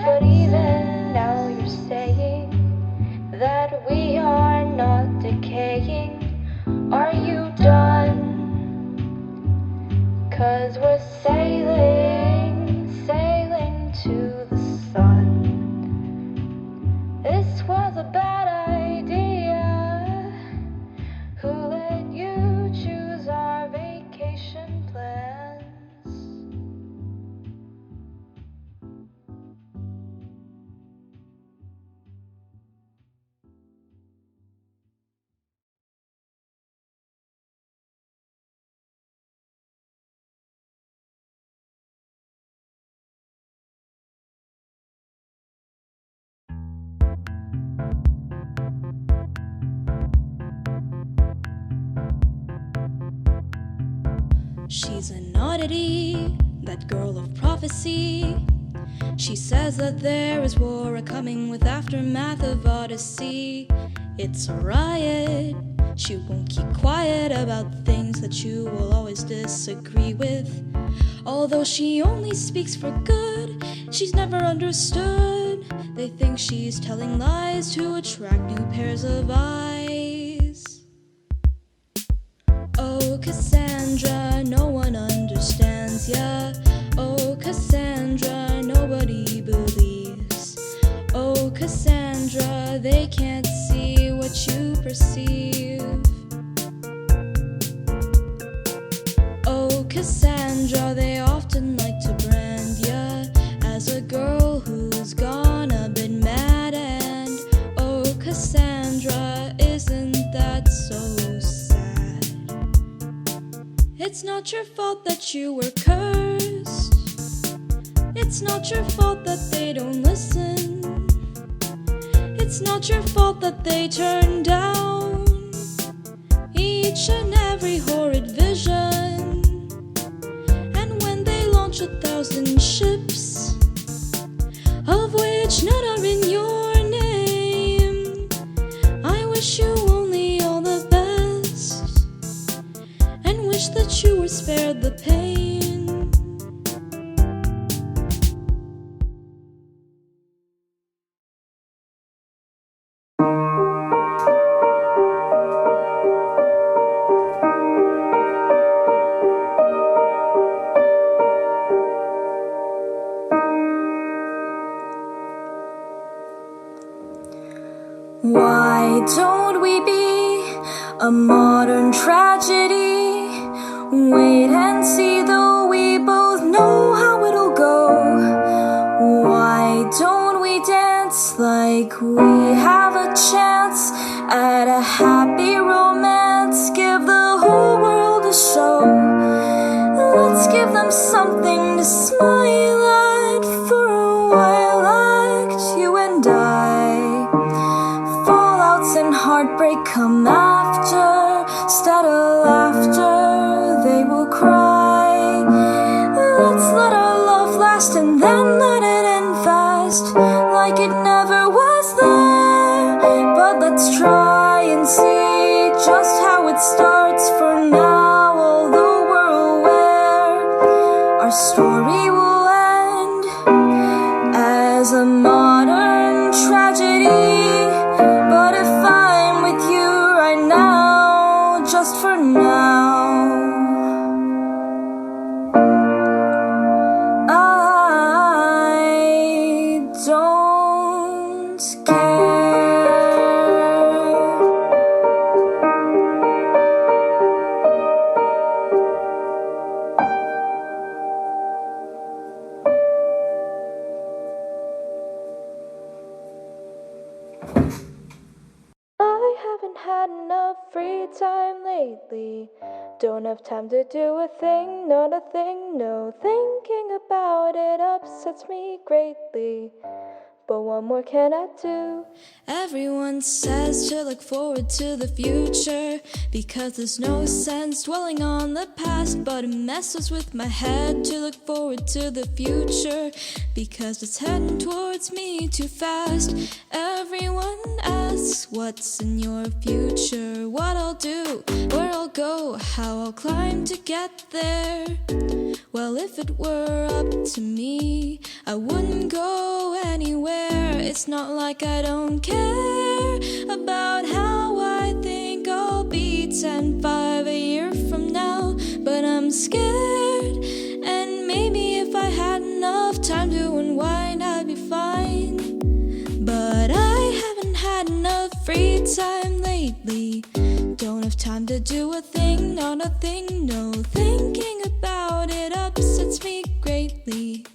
But even now you're saying that we are not decaying. Are you done? 'Cause we're She's an oddity, that girl of prophecy. She says that there is war a-coming with aftermath of Odyssey. It's a riot. She won't keep quiet about things that you will always disagree with. Although she only speaks for good, she's never understood. They think she's telling lies to attract new pairs of eyes. Oh, Cassandra, no one understands ya. Oh, Cassandra, nobody believes. Oh, Cassandra, they can't see what you perceive. Oh, Cassandra, they often like to brand ya as a girl who's gone a bit mad. And oh, Cassandra, isn't that so sad? It's not your fault that you were cursed. It's not your fault that they don't listen. It's not your fault that they turn down each and every horrid vision. And when they launch 1,000 ships, of which none are in your name, I wish you only all the best, and wish that you were spared the pain. Why don't we be a modern tragedy? Wait and see, though we both know how it'll go. Why don't we dance like we have a chance at a happy romance? Give the whole world a show. Let's give them something to smile at. For a while act you and I. And heartbreak come after. Instead of laughter, they will cry. Let's let our love last and then let it end fast, like it never was there. But let's try and see just how it starts. For now, although we're aware, our story will end as a modern tragedy. But if I'm with you right now, just for now, I don't care. I haven't had enough free time lately. Don't have time to do a thing, not a thing, no. Thinking about it upsets me greatly. But what more can I do? Everyone says to look forward to the future, because there's no sense dwelling on the past. But it messes with my head to look forward to the future, because it's heading towards me too fast. Everyone asks what's in your future, what I'll do, where I'll go, how I'll climb to get there. Well, if it were up to me, I wouldn't go anywhere. It's not like I don't care about how I think I'll be 10-5 a year from now. But I'm scared, and maybe if I had enough time to unwind, I'd be fine. But I haven't had enough free time lately. Don't have time to do a thing, not a thing, no. Thinking about it upsets me greatly.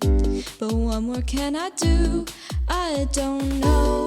But what more can I do? I don't know.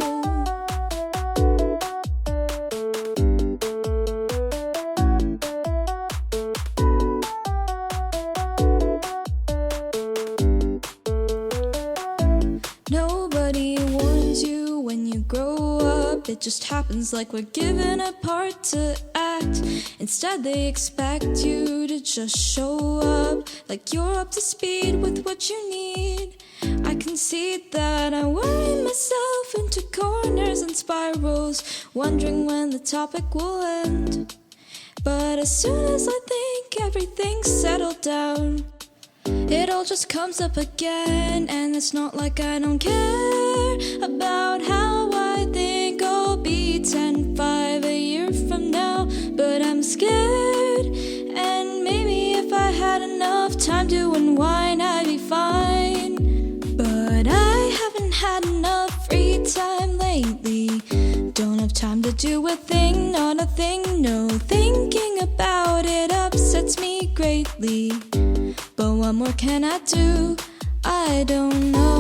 Nobody warns you when you grow up. It just happens like we're given a part to act. act. Instead they expect you to just show up like you're up to speed with what you need. I concede that I worry myself into corners and spirals, wondering when the topic will end. But as soon as I think everything's settled down, it all just comes up again. And it's not like I don't care about how I think I'll be 10-5 a year from now. But I'm scared, and maybe if I had enough time to unwind, I'd be fine. But I haven't had enough free time lately. Don't have time to do a thing, not a thing, no. Thinking about it upsets me greatly. But what more can I do? I don't know.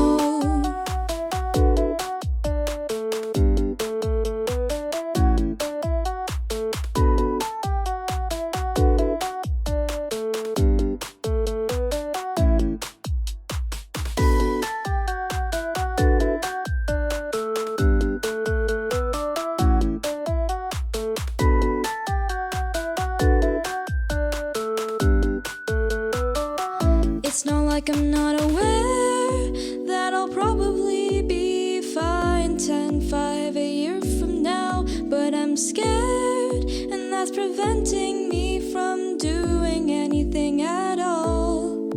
It's not like I'm not aware that I'll probably be fine 10-5 a year from now. But I'm scared, and that's preventing me from doing anything at all.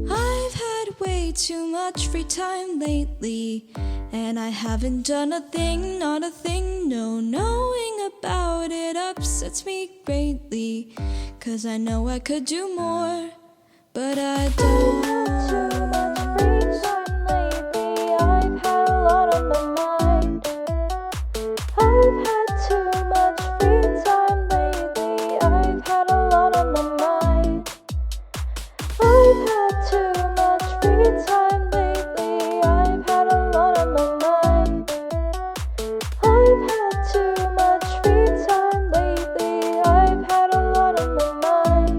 I've had way too much free time lately, and I haven't done a thing, not a thing, no. Knowing about it upsets me greatly, 'cause I know I could do more, but I don't. Too much free time lately. I've had a lot on my mind. I've had too much free time lately. I've had a lot on my mind. I've had too much free time lately. I've had a lot on my mind. I've had too much free time lately. I've had a lot on my mind.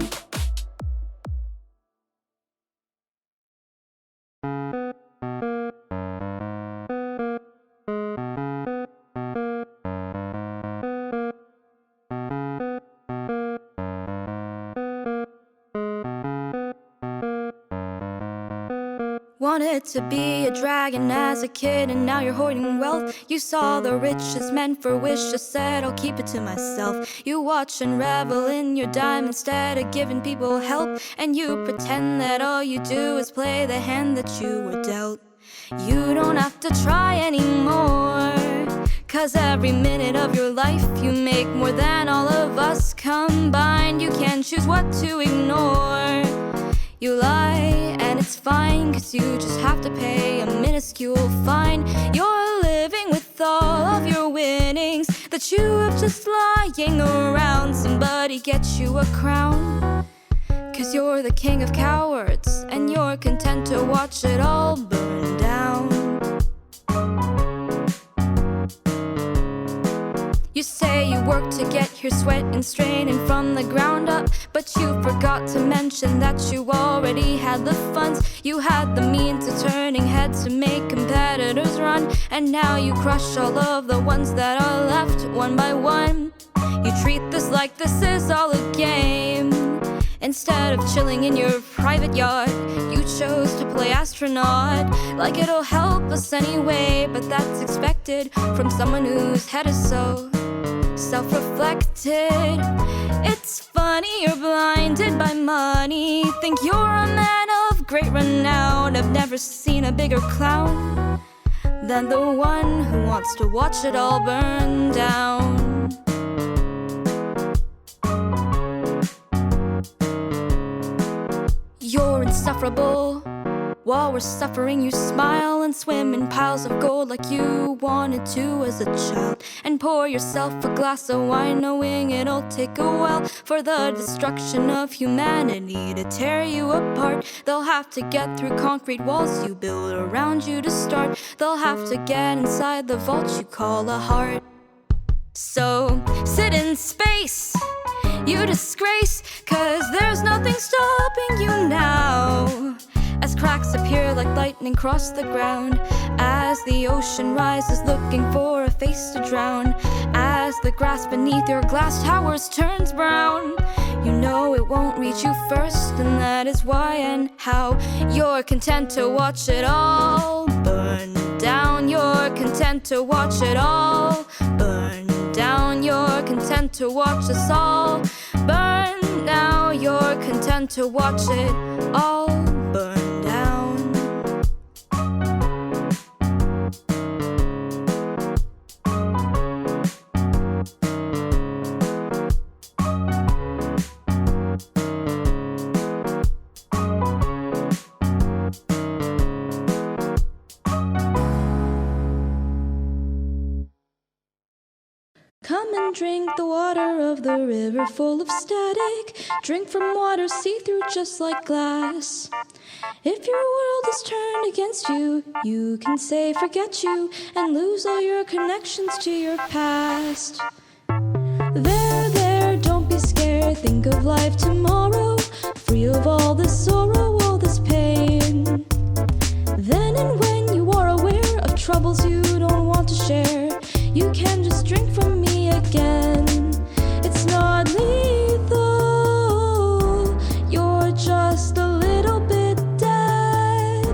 Wanted to be a dragon as a kid, and now you're hoarding wealth. You saw the riches meant for wishes, said I'll keep it to myself. You watch and revel in your dime instead of giving people help. And you pretend that all you do is play the hand that you were dealt. You don't have to try anymore, 'cause every minute of your life you make more than all of us combined. You can't choose what to ignore. You lie, and it's fine, 'cause you just have to pay a minuscule fine. You're living with all of your winnings that you have just lying around. Somebody get you a crown, 'cause you're the king of cowards, and you're content to watch it all burn down. You say you work to get your sweat and straining from the ground up, but you forgot to mention that you already had the funds. You had the means of turning heads to make competitors run, and now you crush all of the ones that are left one by one. You treat this like this is all a game. Instead of chilling in your private yacht, you chose to play astronaut. Like it'll help us anyway, but that's expected from someone whose head is so self-reflected. It's funny you're blinded by money, think you're a man of great renown. I've never seen a bigger clown than the one who wants to watch it all burn down. You're insufferable. While we're suffering, you smile and swim in piles of gold like you wanted to as a child, and pour yourself a glass of wine knowing it'll take a while for the destruction of humanity to tear you apart. They'll have to get through concrete walls you build around you to start. They'll have to get inside the vault you call a heart. So sit in space, you disgrace, 'cause there's nothing stopping you now. As cracks appear like lightning cross the ground. As the ocean rises looking for a face to drown. As the grass beneath your glass towers turns brown. You know it won't reach you first, and that is why and how you're content to watch it all burn down. You're content to watch it all burn down. You're content to watch us all burn now. You're content to watch it all burn down. Come and drink the water of the river full of static. Drink from water see-through just like glass. If your world is turned against you, you can say forget you and lose all your connections to your past. There, don't be scared. Think of life tomorrow, free of all this sorrow, all this pain. Then and when you are aware of troubles you don't want to share, you can just drink from me again. It's not lethal, you're just a little bit dead.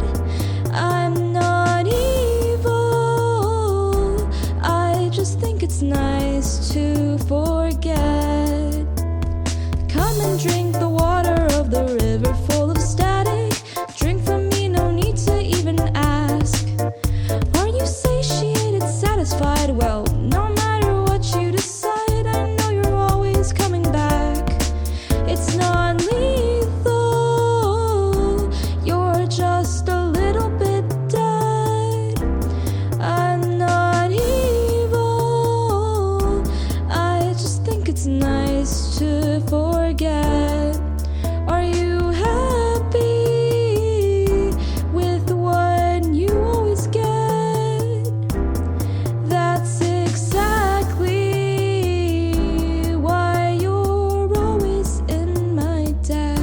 I'm not evil, I just think it's nice to forget. Come and drink the water of the river full of static. Drink from me, no need to even ask. Are you satiated, satisfied? Well, no matter what you decide, I know you're always coming back. It's not lethal, you're just a little bit dead. I'm not evil, I just think it's nice to forget. Are you happy with what you always get? That's exactly why you're always in my debt.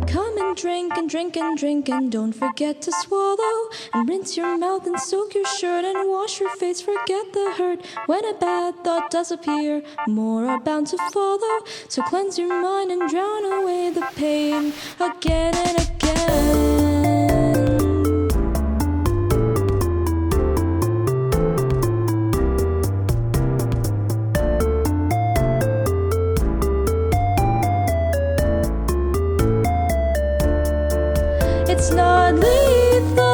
Come and drink and drink and drink, and don't forget to swallow and rinse your mouth and soak your shirt and wash your face. Forget the hurt when a bad thought does appear, more are bound to follow. So cleanse your mind and drown away the pain again and again. It's not lethal,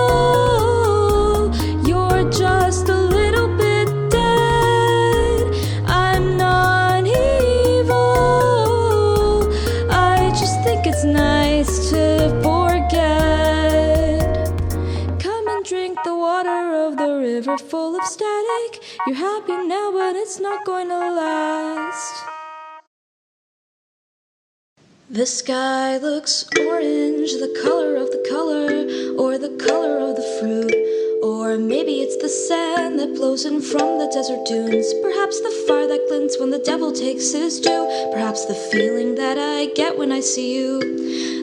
you're just a little bit dead. I'm not evil, I just think it's nice to forget. Come and drink the water of the river full of static. You're happy now, but it's not going to last. The sky looks orange, the color of the color, or the color of the fruit. Or maybe it's the sand that blows in from the desert dunes. Perhaps the fire that glints when the devil takes his due. Perhaps the feeling that I get when I see you.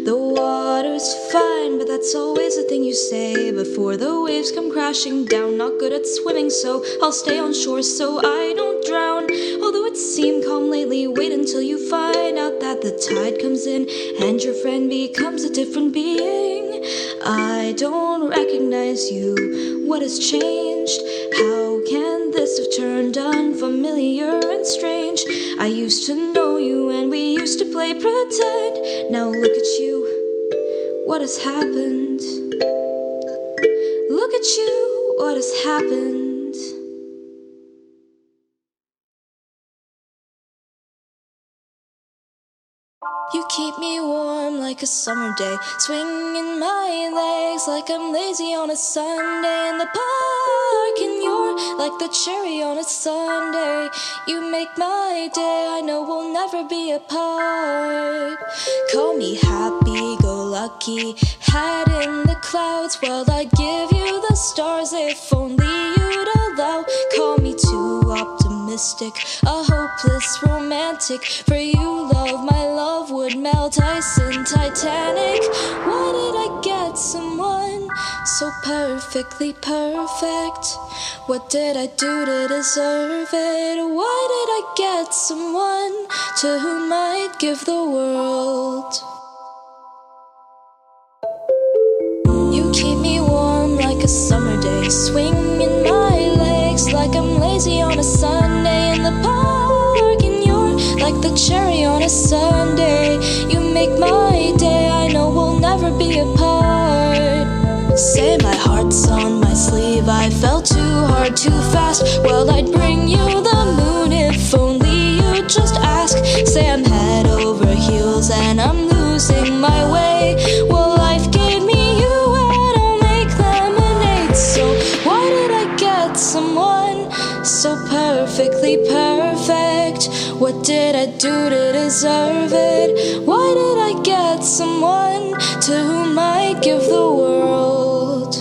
The water's fine, but that's always a thing you say before the waves come crashing down. Not good at swimming, so I'll stay on shore so I don't drown. Although it seemed calm lately, wait until you find out that the tide comes in and your friend becomes a different being. I don't recognize you. What has changed? How can this have turned unfamiliar and strange? I used to know you and we used to play pretend. Now look at you. What has happened? Look at you. What has happened? You keep me warm like a summer day, swinging my legs like I'm lazy on a Sunday in the park. park, and you're like the cherry on a sundae. You make my day, I know we'll never be apart. Call me happy-go-lucky, head in the clouds. Well, I'd give you the stars if only you'd allow. Call me too optimistic, a hopeless romantic. For you, love, my love would melt ice in Titanic. Why did I get someone so perfectly perfect? What did I do to deserve it? Why did I get someone to whom I'd give the world? You keep me warm like a summer day, swinging my legs like I'm lazy on a Sunday in the park, and you're like the cherry on a sundae. You make my day, I know we'll never be apart. Say my heart's on my sleeve, I fell too hard too fast. Well, I'd bring you the moon if only you'd just ask. Say I'm head over heels and I'm losing my way. Well, life gave me you and I'll make lemonade. So why did I get someone so perfectly perfect? What did I do to deserve it? Why did I get someone to whom I'd give the world?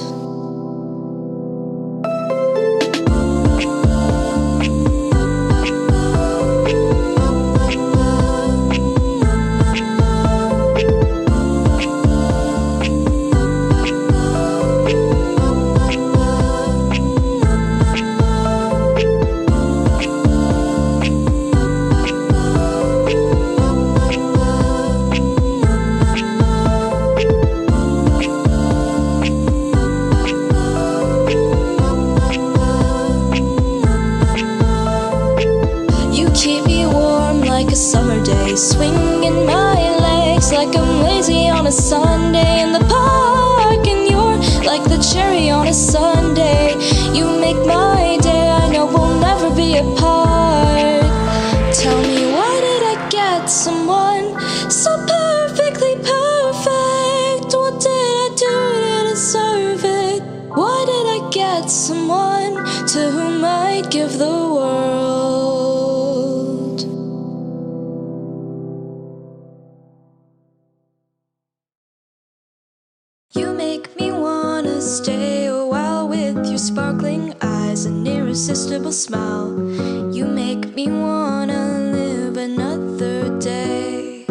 Swinging my legs like I'm lazy on a Sunday in the park, and you're like the cherry on a sundae. You make my day, I know we'll never be apart. Tell me, why did I get someone so perfectly perfect? What did I do to deserve it? Why did I get someone to whom I'd give the world? You make me wanna stay a while with your sparkling eyes, an irresistible smile. You make me wanna live another day.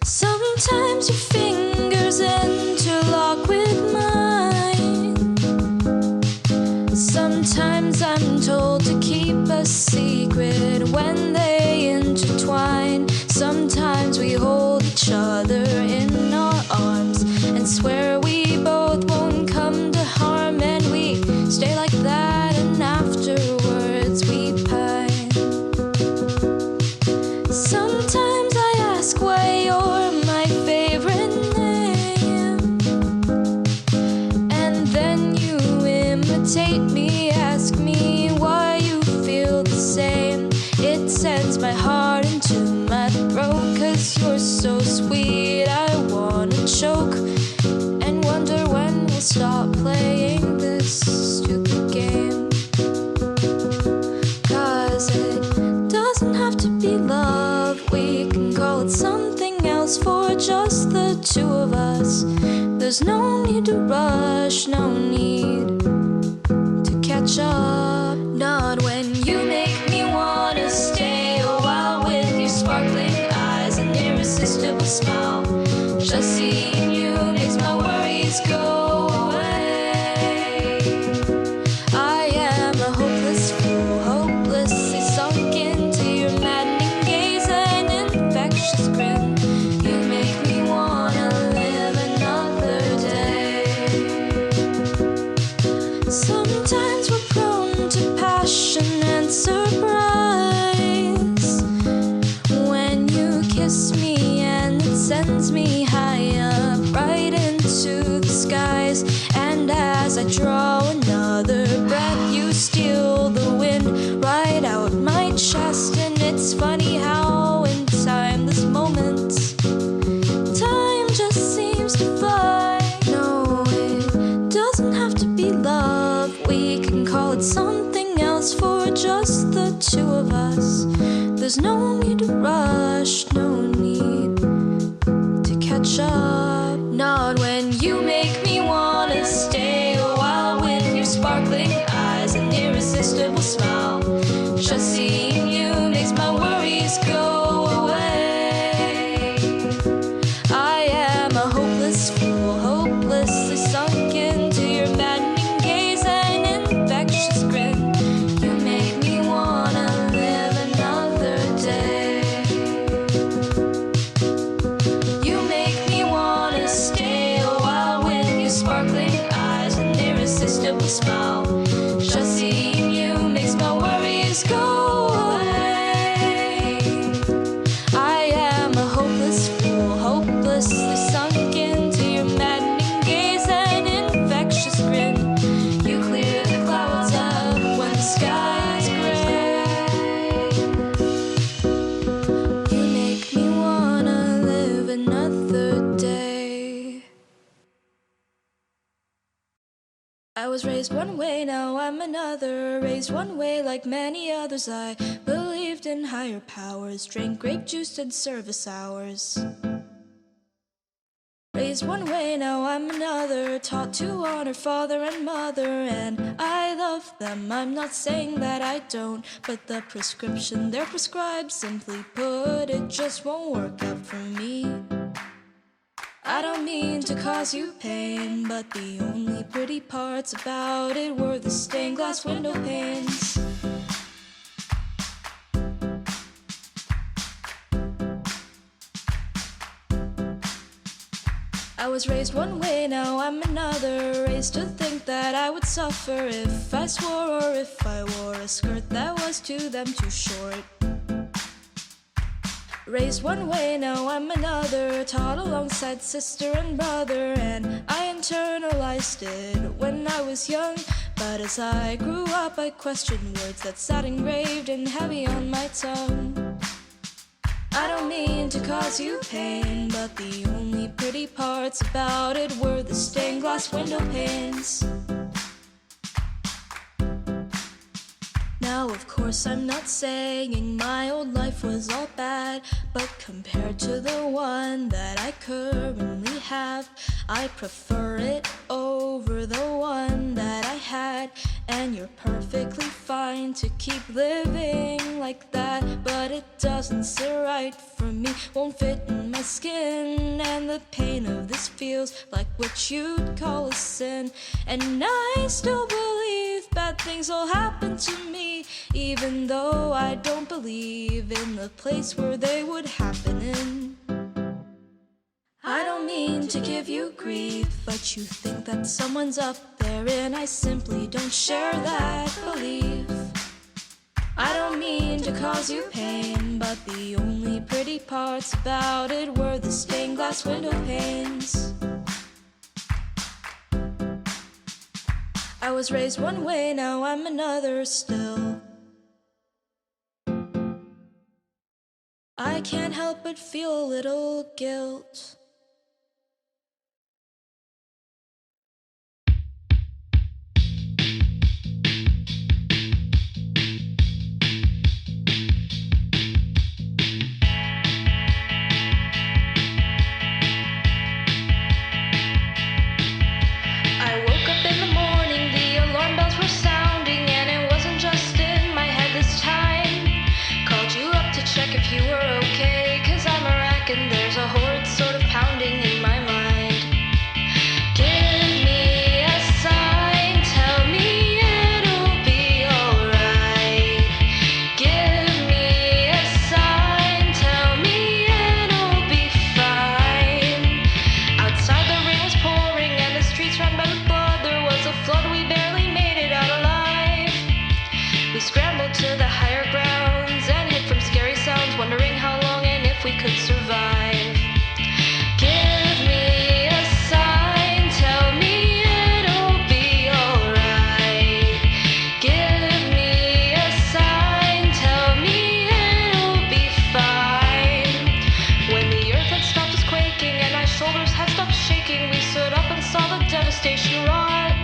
Sometimes your fingers interlock with mine. Sometimes I'm told to keep a secret when they intertwine. Sometimes we hold each other in our arms and swear we both won't come to harm, and we stay like that, and afterwards we pine. Sometimes I ask why you're my favorite name, and then you imitate me, ask me why you feel the same. It sends my heart into my throat, 'cause you're so sweet I wanna choke, and wonder when we'll stop playing this stupid game. 'Cause it doesn't have to be love, we can call it something else for just the two of us. There's no need to rush, no need to catch up. Not when you make me wanna stay a while with your sparkling eyes, an irresistible smile. Just seeing you makes my worries go away. I am a hopeless fool, hopelessly sunk into your maddening gaze and infectious grin. You make me wanna live another day. Sometimes we're prone to passion and surprise. When you kiss me and it sends me high up, right into the skies. And as I draw another breath, you steal the wind right out my chest. And it's funny how in timeless moments, time just seems to fly. No, it doesn't have to be love. there's no need to rush, no need to catch up. Not when you make me wanna stay a while with your sparkling eyes and irresistible smile. Just seeing you makes my worries go away. I am a hopeless fool, hopelessly sunk into your maddening gaze and infectious grin. You make me wanna live another day. You make me wanna stay a while with your sparkling eyes and irresistible smile. Just seeing you makes my worries go away. I am a hopeless fool, hopelessly sunk into your maddening gaze and infectious grin. You clear the clouds up when the sky is gray. You make me wanna live another day. I was raised one way, now I'm another. Raised one way like many others. I believed in higher powers, drank grape juice and service hours. Raised one way, now I'm another. Taught to honor father and mother, and I love them. I'm not saying that I don't, but the prescription they're prescribed, simply put, it just won't work out for me. I don't mean to cause you pain, but the only pretty parts about it were the stained glass window panes. I was raised one way, now I'm another. Raised to think that I would suffer if I swore or if I wore a skirt that was to them too short. Raised one way, now I'm another. Taught alongside sister and brother, and I internalized it when I was young. But as I grew up, I questioned words that sat engraved and heavy on my tongue. I don't mean to cause you pain, but the only pretty parts about it were the stained glass window panes. Now, of course, I'm not saying my old life was all bad, but compared to the one that I currently have, I prefer it over the one that I had. And you're perfectly fine to keep living like that, but it doesn't sit right for me, won't fit in my skin. And the pain of this feels like what you'd call a sin. And I still believe bad things will happen to me, even though I don't believe in the place where they would happen in. I don't mean to give you grief, but you think that someone's up there, and I simply don't share that belief. I don't mean to cause you pain, but the only pretty parts about it were the stained glass window panes. I was raised one way, now I'm another still. I can't help but feel a little guilt. If you were okay, 'cause I'm a wreck and there's a horrid sort of pounding in my mind. Give me a sign, tell me it'll be alright. Give me a sign, tell me it'll be fine. Outside the rain was pouring and the streets ran by with blood. There was a flood, we barely made it out alive. We scrambled to the higher grounds and hid from scary sounds, wondering how long and if we could survive. Give me a sign, tell me it'll be alright. Give me a sign, tell me it'll be fine. When the earth had stopped us quaking and my shoulders had stopped shaking, we stood up and saw the devastation wrought.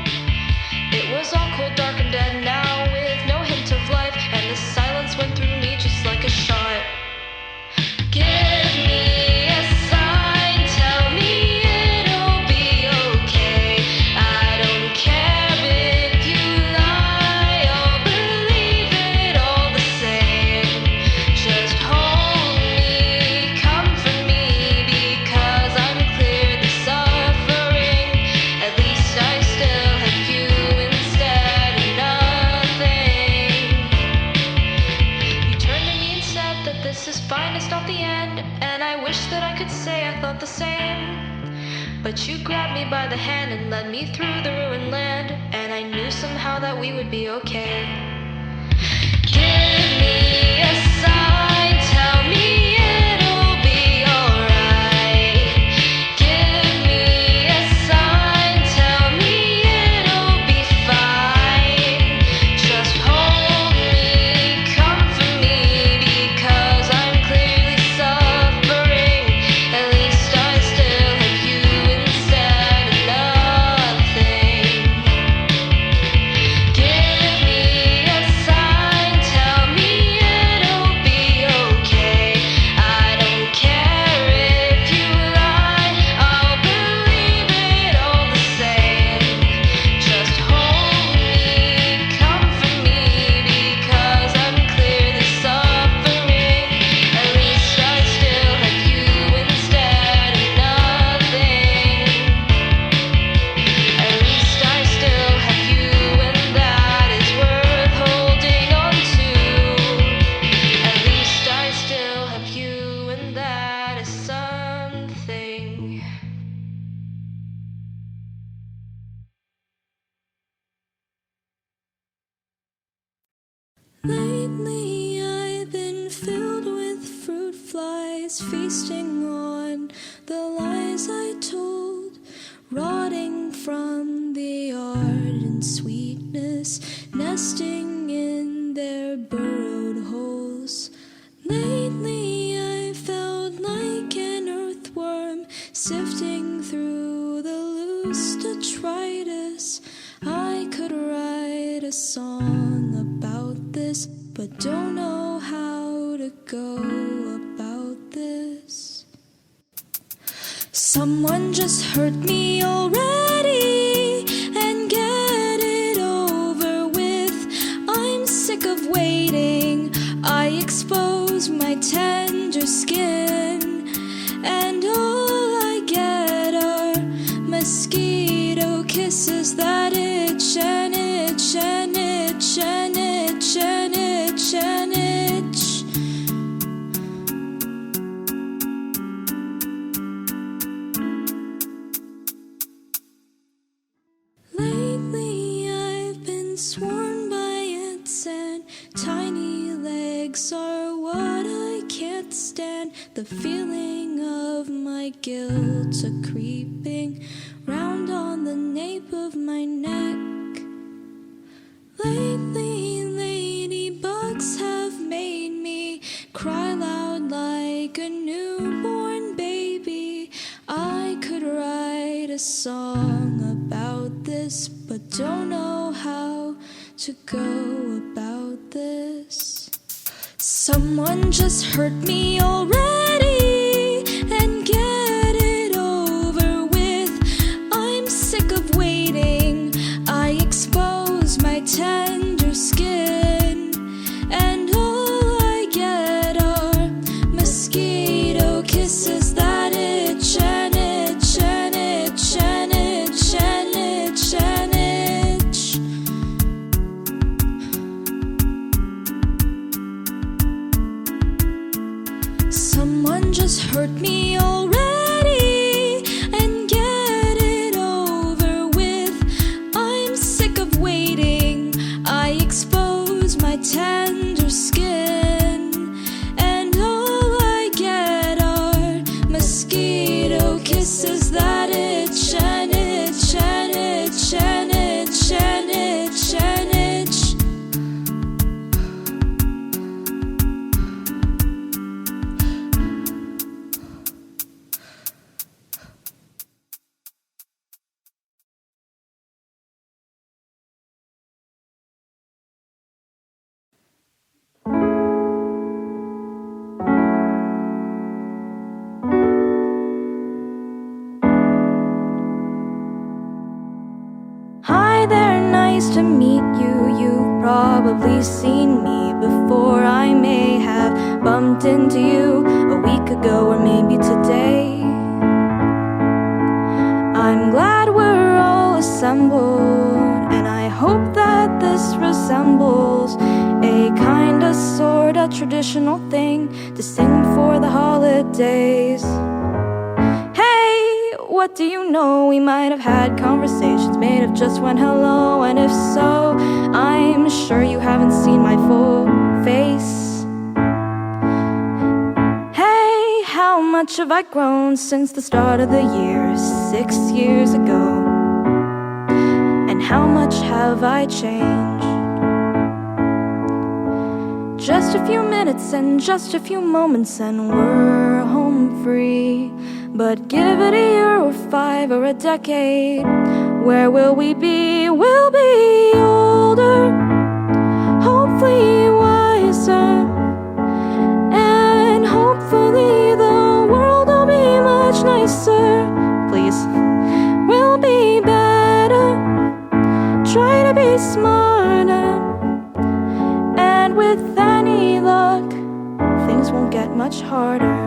It was all cold, dark and dead now, with no hint of life, and the silence went through me just like a shot. that this is fine, it's not the end. And I wish that I could say I thought the same. But you grabbed me by the hand and led me through the ruined land. And I knew somehow that we would be okay. Give me a sign, tell me it'll be alright. Give me a sign, tell me it'll be fine. Just hold me, comfort me, because I'm clearly suffering. At least I still have you instead of nothing. Give me a sign, tell me it'll be okay. I don't care if you lie, I'll believe it all the same. Just hold me, comfort me, because I'm clearly suffering. At least I still have you instead of nothing. At least I still have you, and that is worth holding on to. At least I still have you, and that is something. Lately I've been filled with fruit flies, feasting on the lies I told, rotting from the ardent sweetness, nesting in their burrowed holes. Lately I felt like an earthworm, sifting through the loose detritus. I could write a song about this, but don't know how to go about this. Someone just hurt me already, and get it over with. I'm sick of waiting. I expose my tender skin, and all I get are mosquito kisses that itch and itch and itch and itch and itch and itch. Lately I've been sworn by ants, and tiny legs are what I can't stand. The feeling of my guilt a creeping round on the nape of my neck. Lately ladybugs have made me cry loud like a newborn baby. I could write a song about this, but don't know how to go about this. Someone just hurt me already, and get it over with. I'm sick of waiting. I expose my tender skin, and all I get are mosquito kisses that itch and itch and itch and itch and itch and itch. Someone just hurt me already, and get it over with. I'm sick of waiting. I expose my tender skin, and all I get are mosquito kisses that itch and itch and itch and itch and itch and itch. Hi there, nice to meet you. You've probably seen me before. I may have bumped into you a week ago or maybe today. I'm glad we're all assembled, and I hope that this resembles a kinda sorta a traditional thing to sing for the holidays. Hey, what do you know? We might have had conversations made of just one hello, and if so, I'm sure you haven't seen my full face. Hey, how much have I grown since the start of the year 6 years ago? And how much have I changed? Just a few minutes and just a few moments and we're home free. But give it a year or 5 or a decade, where will we be? We'll be older, hopefully wiser, and hopefully the world will be much nicer. Please, we'll be better, try to be smarter, and with any luck, things won't get much harder.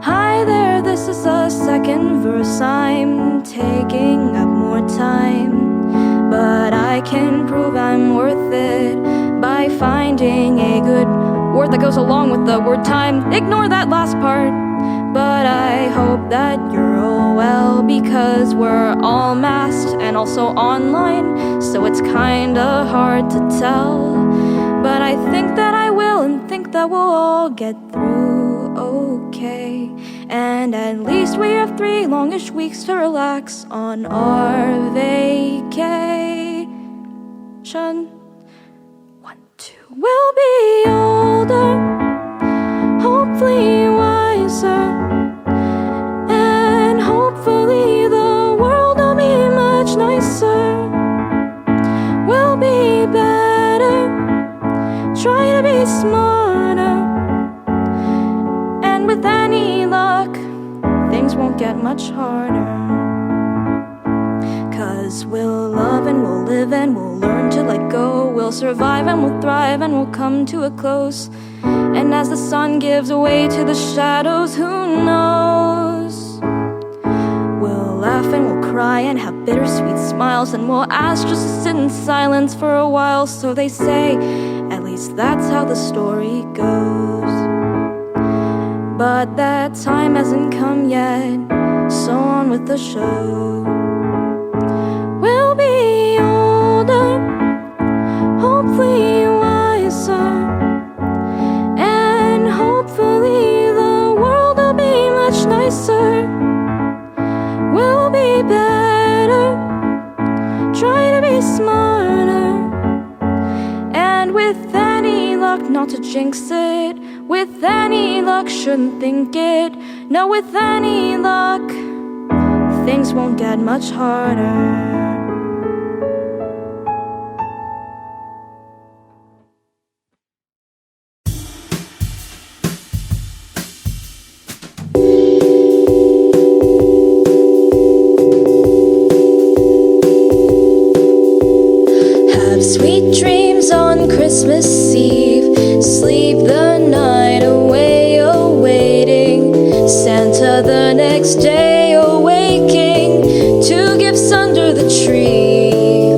Hi there, this is the second verse. I'm taking up more time, but I can prove I'm worth it by finding a good word that goes along with the word time. Ignore that last part, but I hope that you're all well, because we're all masked and also online, so it's kinda hard to tell. But I think that I will, and think that we'll all get through okay. And at least we have 3 longish weeks to relax on our vacation. 1, 2. We'll be older, hopefully wiser, and hopefully the world will be much nicer. We'll be better, try to be smarter, and with any luck, things won't get much harder. 'Cause we'll love and we'll live and we'll learn to let go. We'll survive and we'll thrive and we'll come to a close. And as the sun gives way to the shadows, who knows? We'll laugh and we'll cry and have bittersweet smiles, and we'll ask just to sit in silence for a while. So they say, at least that's how the story goes. But that time hasn't come yet, so on with the show. We'll be older, hopefully wiser, and hopefully the world will be much nicer. We'll be better, try to be smarter, and with any luck, not to jinx it, with any luck, shouldn't think it, no, with any luck, things won't get much harder. Sweet dreams on Christmas Eve. Sleep the night away, awaiting Santa the next day, awaking to gifts under the tree.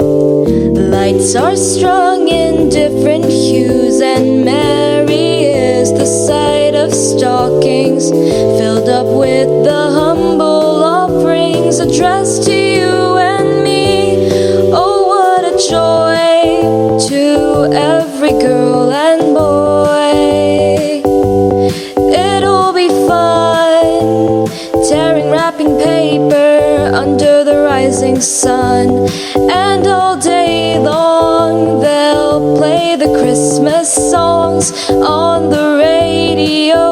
Lights are strung in different hues, and merry is the sight of stockings filled up with the humble offerings addressed to you and me. Oh, what a joy to every girl and boy. It'll be fun tearing wrapping paper under the rising sun, and all day long they'll play the Christmas songs on the radio.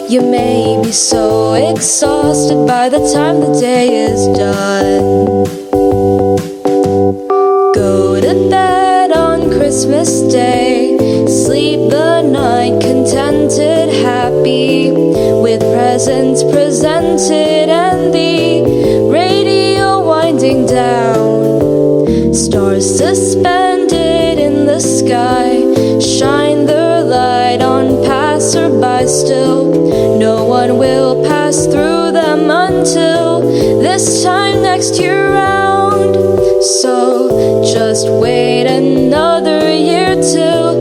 You may be so exhausted by the time the day is done. Go to bed on Christmas Day, sleep the night contented, happy, with presents presented and the radio winding down. Stars suspended in the sky shine their light on passerby. Still, no one will pass through them until this time next year round. So just wait another year till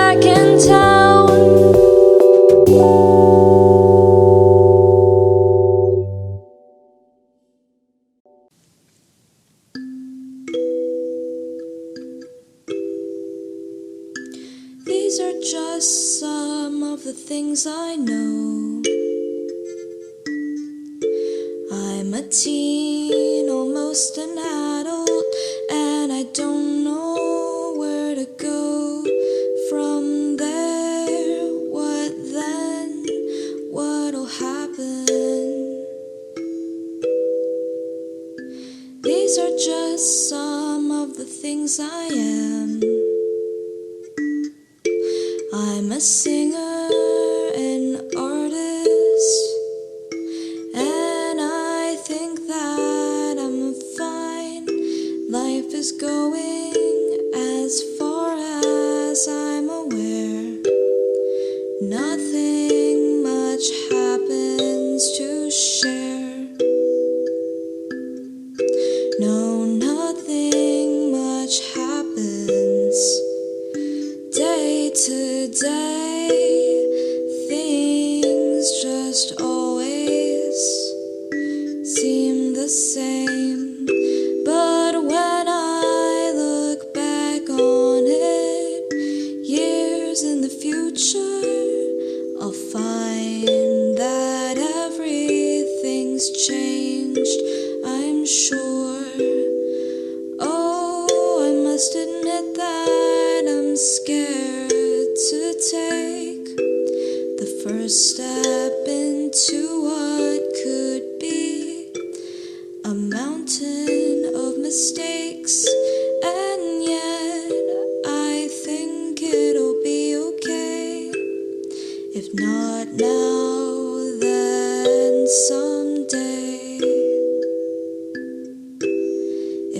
back in town. These are just some of the things I know. I'm a teen, almost an adult, and I don't know where to go from there. What then? What'll happen? These are just some of the things I am. I'm a singer, an artist, and I think that I'm fine. Life is going as far as I'm aware. Nothing much happens to share. No, nothing much happens. Day to day, things just always seem the same. But when I look back on it, years in the future, I'll find that everything's changed, I'm sure. Oh, I must admit that I'm scared to take the first step into what could be a mountain of mistakes, and yet I think it'll be okay. If not now, then someday.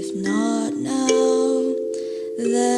If not now, then